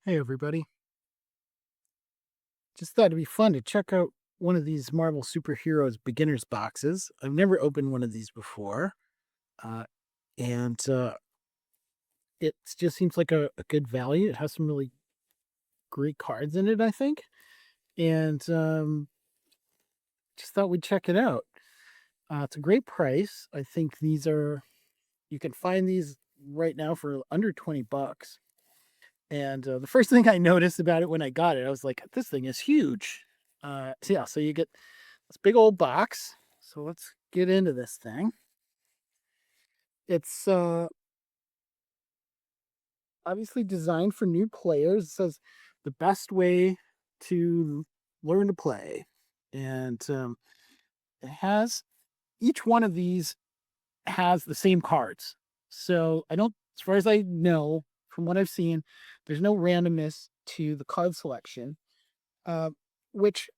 Hey everybody. Just thought it'd be fun to check out one of these Marvel Superheroes beginners boxes. I've never opened one of these before. Uh, and it just seems like a good value. It has some really great cards in it, I think. And just thought we'd check it out. It's a great price. I think you can find these right now for under 20 bucks. And the first thing I noticed about it when I got it, I was like, this thing is huge. So you get this big old box. So let's get into this thing. It's obviously designed for new players. It says the best way to learn to play. And it has each one of these has the same cards. So I don't, as far as I know, from what I've seen, there's no randomness to the card selection, uh, which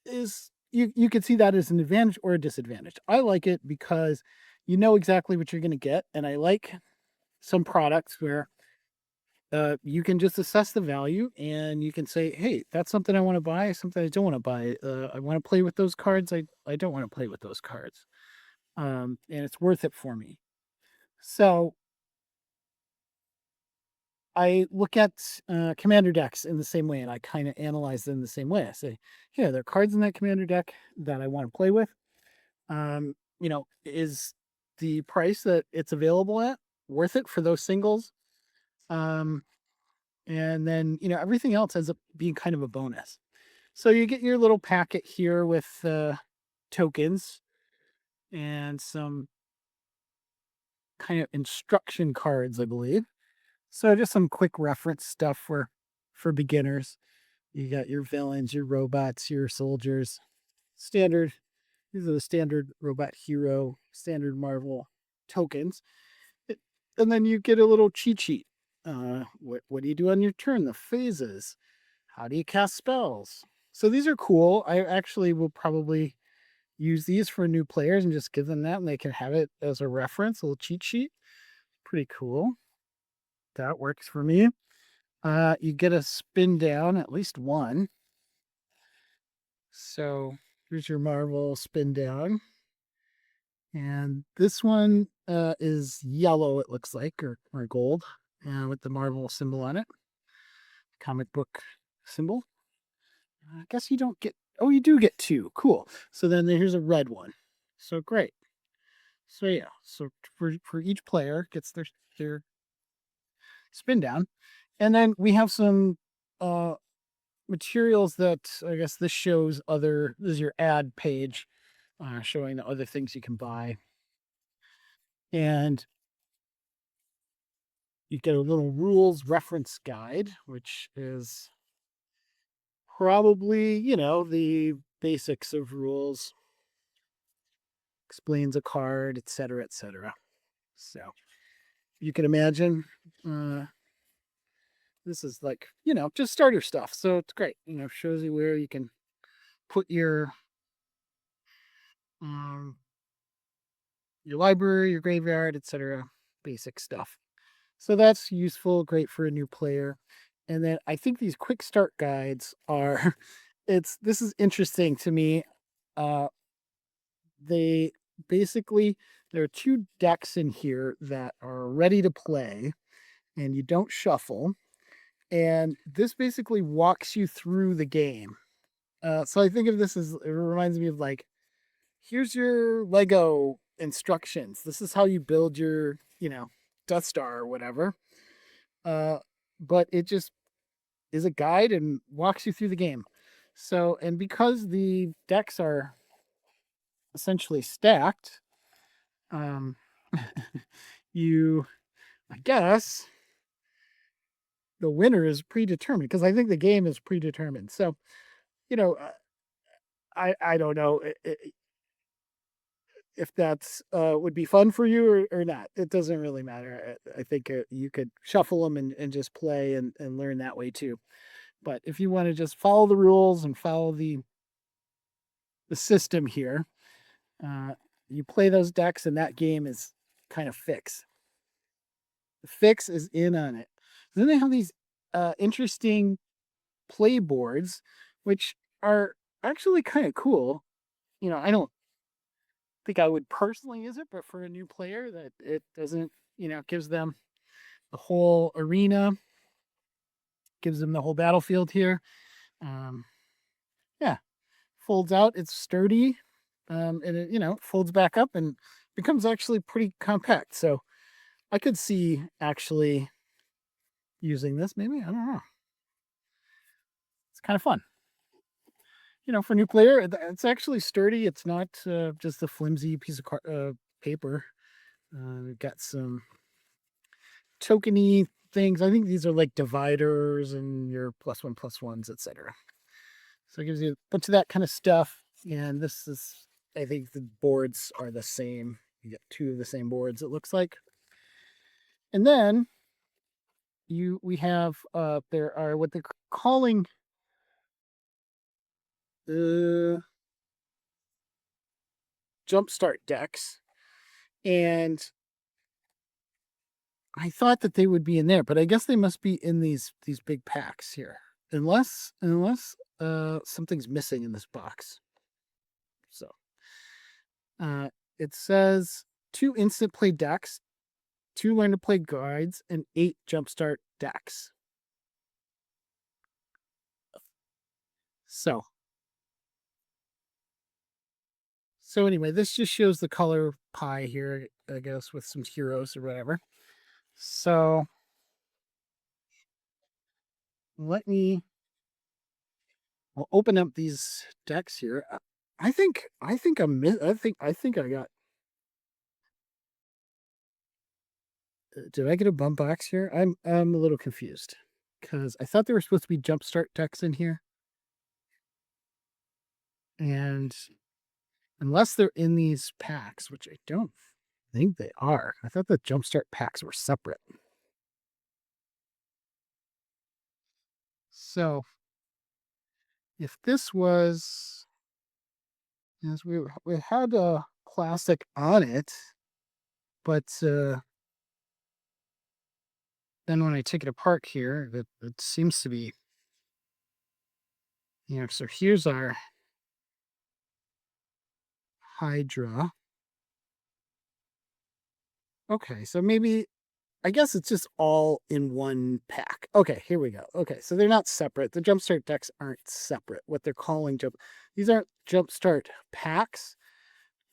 is you could see that as an advantage or a disadvantage. I like it because you know exactly what you're going to get, and I like some products where you can just assess the value and you can say, "Hey, that's something I want to buy, something I don't want to buy. I want to play with those cards. I don't want to play with those cards, and it's worth it for me." So I look at commander decks in the same way, and I kind of analyze them the same way. I say, "Yeah, there are cards in that commander deck that I want to play with. Is the price that it's available at worth it for those singles?" Um, and then, everything else ends up being kind of a bonus. So you get your little packet here with tokens and some kind of instruction cards, I believe. So just some quick reference stuff for beginners. You got your villains, your robots, your soldiers, standard. These are the standard robot hero, standard Marvel tokens. It- And then you get a little cheat sheet. What do you do on your turn? The phases. How do you cast spells? So these are cool. I actually will probably use these for new players and just give them that, and they can have it as a reference, a little cheat sheet. Pretty cool. That works for me. You get a spin down, at least one. So here's your Marvel spin down. And this one is yellow, it looks like, or gold, with the Marvel symbol on it, comic book symbol. I guess you don't get, oh, you do get two. Cool. So then here's a red one. So great. So yeah, so for each player gets their spin down. And then we have some uh materials that I guess this is your ad page, showing the other things you can buy. And you get a little rules reference guide, which is probably, the basics of rules, explains a card, etc., etc. So you can imagine, uh, this is like, just starter stuff. So it's great. Shows you where you can put um, your library, your graveyard, etc. Basic stuff. So that's useful, great for a new player. And then I think these quick start guides are this is interesting to me. Uh they basically there are two decks in here that are ready to play and you don't shuffle. And this basically walks you through the game. So I think of this as it reminds me of like, here's your Lego instructions. This is how you build your, Death Star or whatever. Uh, but it just is a guide and walks you through the game. So, and because the decks are essentially stacked, um, you, I guess, the winner is predetermined because I think the game is predetermined. So, you know, uh, I don't know if that's would be fun for you or not. It doesn't really matter. I think you could shuffle them and just play and learn that way too. But if you want to just follow the rules and follow the system here, uh, you play those decks and that game is kind of fixed. The fix is in on it. Then they have these interesting play boards, which are actually kind of cool. I don't think I would personally use it, but for a new player, that it doesn't, gives them the whole arena, gives them the whole battlefield here. Um, yeah, folds out. It's sturdy, and it folds back up and becomes actually pretty compact. So I could see actually using this. Maybe, I don't know. It's kind of fun. For a new player, it's actually sturdy. It's not just a flimsy piece of paper. We've got some tokeny things. I think these are like dividers and your +1/+1s, etc. So it gives you a bunch of that kind of stuff. And this is, I think the boards are the same. You get two of the same boards, it looks like. And then we have there are what they're calling uh Jumpstart decks. And I thought that they would be in there, but I guess they must be in these big packs here. Unless something's missing in this box. So uh it says 2 instant play decks, 2 learn to play guides, and 8 jumpstart decks. So anyway, this just shows the color pie here, I guess, with some heroes or whatever. So let me I'll open up these decks here. I think I got. Did I get a bum box here? I'm a little confused because I thought there were supposed to be jumpstart decks in here, and unless they're in these packs, which I don't think they are, I thought the jumpstart packs were separate. So if this was, yes, we had a plastic on it, but then when I take it apart here, it seems to be, so here's our Hydra. Okay, so maybe, I guess it's just all in one pack. Okay, here we go. Okay, so they're not separate. The Jumpstart decks aren't separate. What they're calling these aren't Jumpstart packs.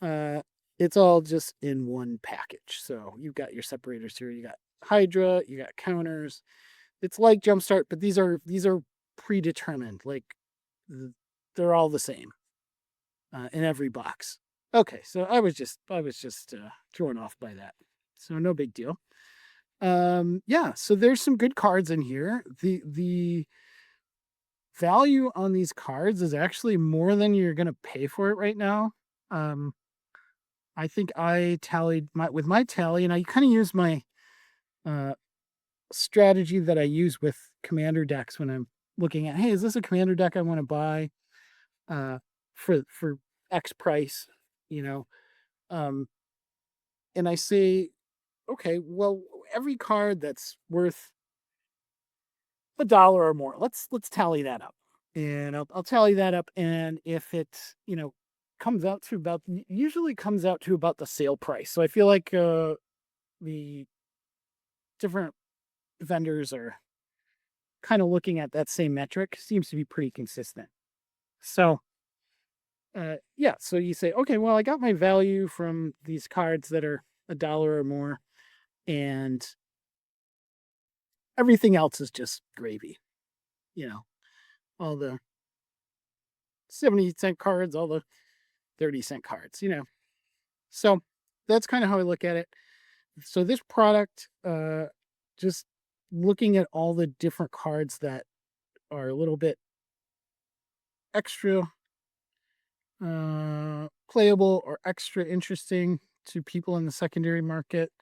It's all just in one package. So you've got your separators here. You got Hydra, you got counters. It's like Jumpstart, but these are predetermined. Like they're all the same in every box. Okay, so I was just thrown off by that. So no big deal. Yeah, so there's some good cards in here. The value on these cards is actually more than you're going to pay for it right now. Um I think I tallied my tally, and I kind of use my uh strategy that I use with commander decks when I'm looking at, hey, is this a commander deck I want to buy uh for X price, you know? Um and I say, okay, well, every card that's worth $1 or more, let's tally that up. And I'll tally that up, and if it, comes out to about, usually comes out to about the sale price. So I feel like the different vendors are kind of looking at that same metric. Seems to be pretty consistent. So yeah, so you say, okay, well, I got my value from these cards that are $1 or more, and everything else is just gravy. You know, all the 70-cent cards, all the 30-cent cards. So that's kind of how I look at it. So this product, just looking at all the different cards that are a little bit extra playable or extra interesting to people in the secondary market,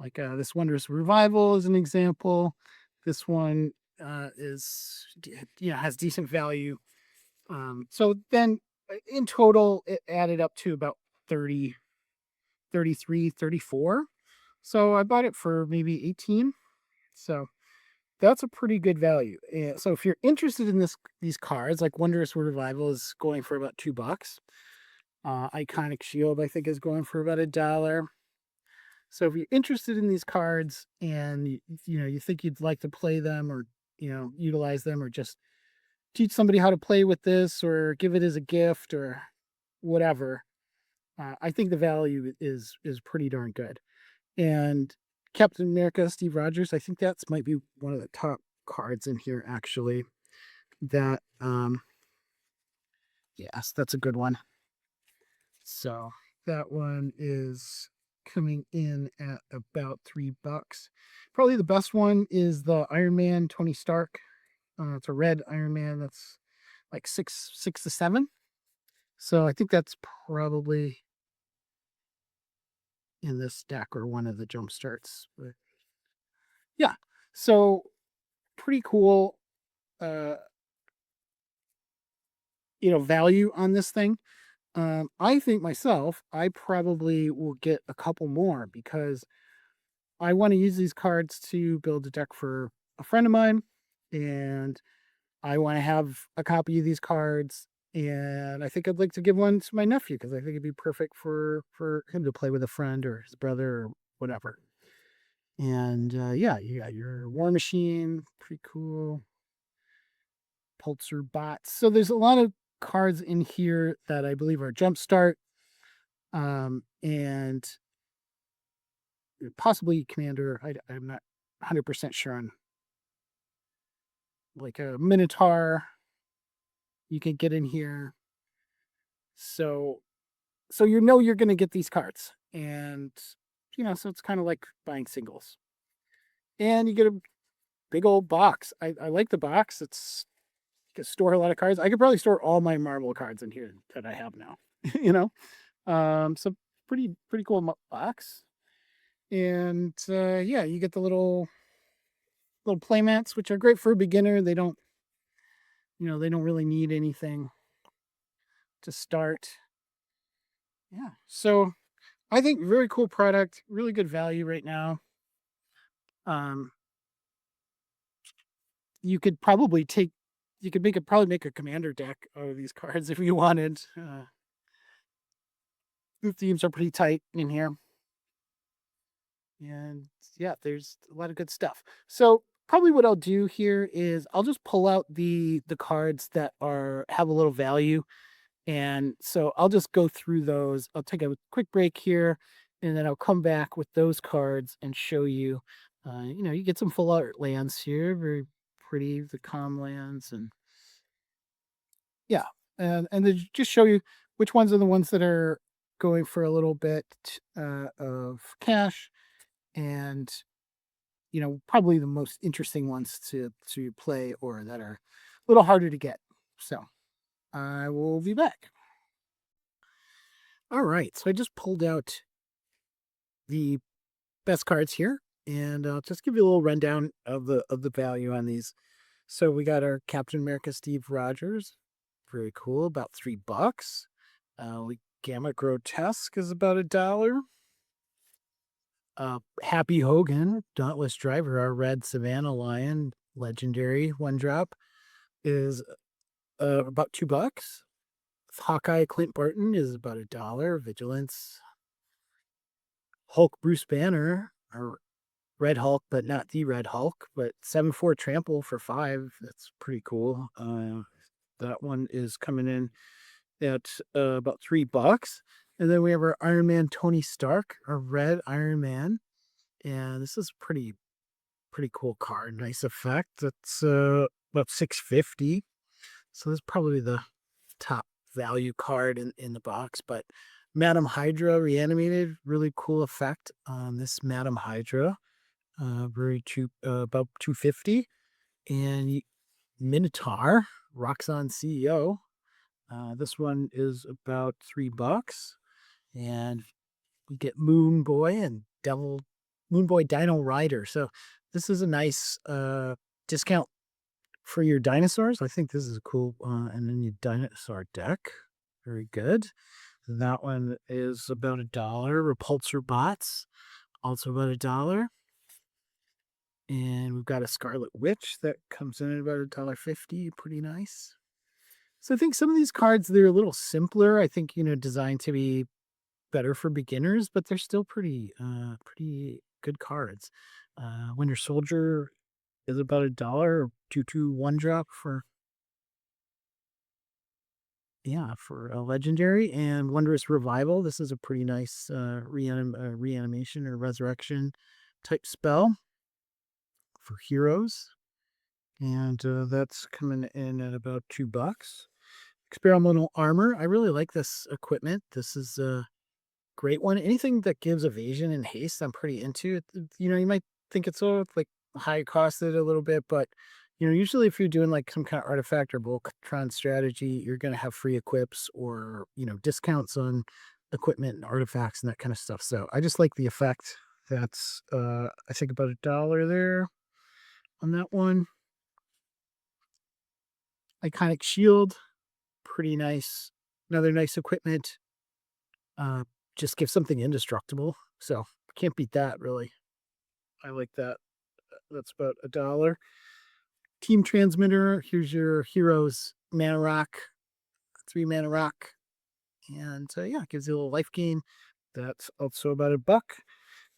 like this Wondrous Revival is an example. This one is, has decent value. So then in total, it added up to about 30, 33, 34. So I bought it for maybe 18. So that's a pretty good value. So if you're interested in these cards, like Wondrous Revival is going for about $2. Iconic Shield, I think, is going for about $1. So if you're interested in these cards and you think you'd like to play them or utilize them or just teach somebody how to play with this or give it as a gift or whatever, I think the value is pretty darn good. And Captain America, Steve Rogers, I think that's might be one of the top cards in here actually. That yes, that's a good one. So that one is coming in at about $3. Probably the best one is the Iron Man Tony Stark. It's a red Iron Man that's like six to seven. So I think that's probably in this deck or one of the jump starts. But yeah. So pretty cool uh value on this thing. I think myself, I probably will get a couple more because I want to use these cards to build a deck for a friend of mine, and I want to have a copy of these cards. And I think I'd like to give one to my nephew because I think it'd be perfect for him to play with a friend or his brother or whatever. And yeah, you got your War Machine, pretty cool. Pulsar bots. So there's a lot of cards in here that I believe are Jumpstart, and possibly Commander. I'm not 100% sure on like a Minotaur you can get in here. So you're going to get these cards, and so it's kind of like buying singles, and you get a big old box. I like the box. It's you can store a lot of cards. I could probably store all my Marvel cards in here that I have now. you know, so pretty cool box, and yeah, you get the little playmats, which are great for a beginner. They don't really need anything to start. Yeah. So I think very cool product, really good value right now. Um, you could probably take, you could probably make a commander deck out of these cards if you wanted. The themes are pretty tight in here, and yeah, there's a lot of good stuff. So probably what I'll do here is I'll just pull out the cards that have a little value. And so I'll just go through those. I'll take a quick break here, and then I'll come back with those cards and show you. You get some full art lands here, very pretty, the calm lands, and yeah, and then just show you which ones are the ones that are going for a little bit of cash, and probably the most interesting ones to play or that are a little harder to get. So I will be back. All right, so I just pulled out the best cards here, and I'll just give you a little rundown of the value on these. So we got our Captain America Steve Rogers, very cool, about $3. We Gamma Grotesque is about $1. Happy Hogan, Dauntless Driver, our red Savannah Lion, legendary one drop, is about $2. Hawkeye Clint Barton is about $1. Vigilance. Hulk Bruce Banner, our Red Hulk, but not the Red Hulk, but 7/4 trample for 5. That's pretty cool. That one is coming in at about $3. And then we have our Iron Man Tony Stark, our red Iron Man. And this is pretty cool card. Nice effect. That's about $6.50. So this is probably the top value card in the box. But Madam Hydra Reanimated, really cool effect on this Madam Hydra. Very cheap, about $2.50. And Minotaur, Roxxon CEO. This one is about $3. And we get Moon Boy and Moon Boy Dino Rider. So this is a nice discount for your dinosaurs. I think this is cool. And then your dinosaur deck. Very good. That one is about $1. Repulsor Bots, also about $1. And we've got a Scarlet Witch that comes in at about $1.50. Pretty nice. So I think some of these cards, they're a little simpler. I think, designed to be better for beginners, but they're still pretty good cards. Winter Soldier is about $1, 2/2 one drop for, yeah, for a legendary. And Wondrous Revival. This is a pretty nice reanimation or resurrection type spell for heroes. And that's coming in at about $2. Experimental armor. I really like this equipment. This is a great one. Anything that gives evasion and haste, I'm pretty into. You might think it's like high costed a little bit, but usually if you're doing like some kind of artifact or Voltron strategy, you're gonna have free equips or discounts on equipment and artifacts and that kind of stuff. So I just like the effect. That's I think about $1 there on that one. Iconic shield, pretty nice. Another nice equipment. Uh, just give something indestructible. So can't beat that really. I like that. That's about $1. Team transmitter. Here's your heroes mana rock, 3 mana rock, and yeah, gives you a little life gain. That's also about $1.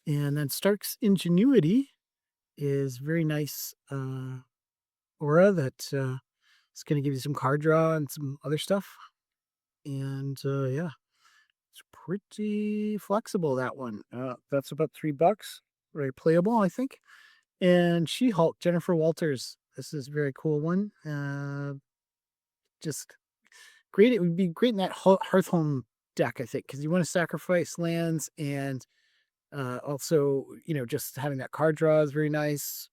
And then Stark's Ingenuity is very nice aura that is going to give you some card draw and some other stuff. And yeah, it's pretty flexible, that one. That's about $3. Very playable, I think. And She-Hulk, Jennifer Walters. This is a very cool one. Just great. It would be great in that Hearthhome deck, I think, because you want to sacrifice lands and also, just having that card draw is very nice.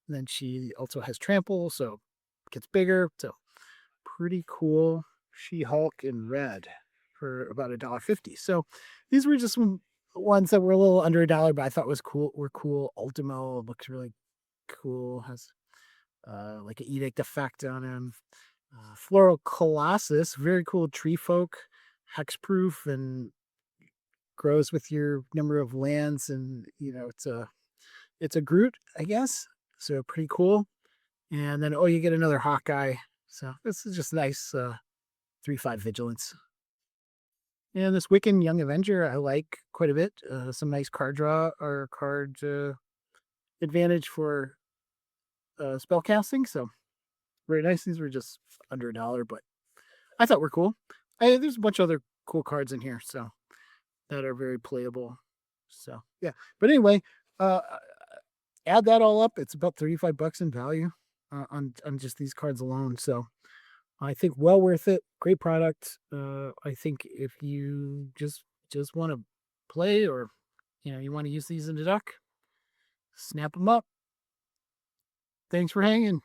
And then she also has trample, so it gets bigger. So pretty cool. She-Hulk in red for about $1.50. So these were just some ones that were a little under $1, but I thought were cool. Ultimo looks really cool. Has like an edict effect on him. Floral Colossus, very cool tree folk, hexproof, and grows with your number of lands. And it's a Groot, I guess. So pretty cool. And then you get another Hawkeye. So this is just nice 3/5 vigilance. And this Wiccan Young Avenger I like quite a bit. Some nice card draw or card advantage for spell casting. So very nice. These were just under $1, but I thought were cool. There's a bunch of other cool cards in here, so that are very playable. So yeah. But anyway, uh, add that all up, it's about $35 in value on just these cards alone. So I think well worth it. Great product. I think if you just want to play or you want to use these in the deck, snap them up. Thanks for hanging.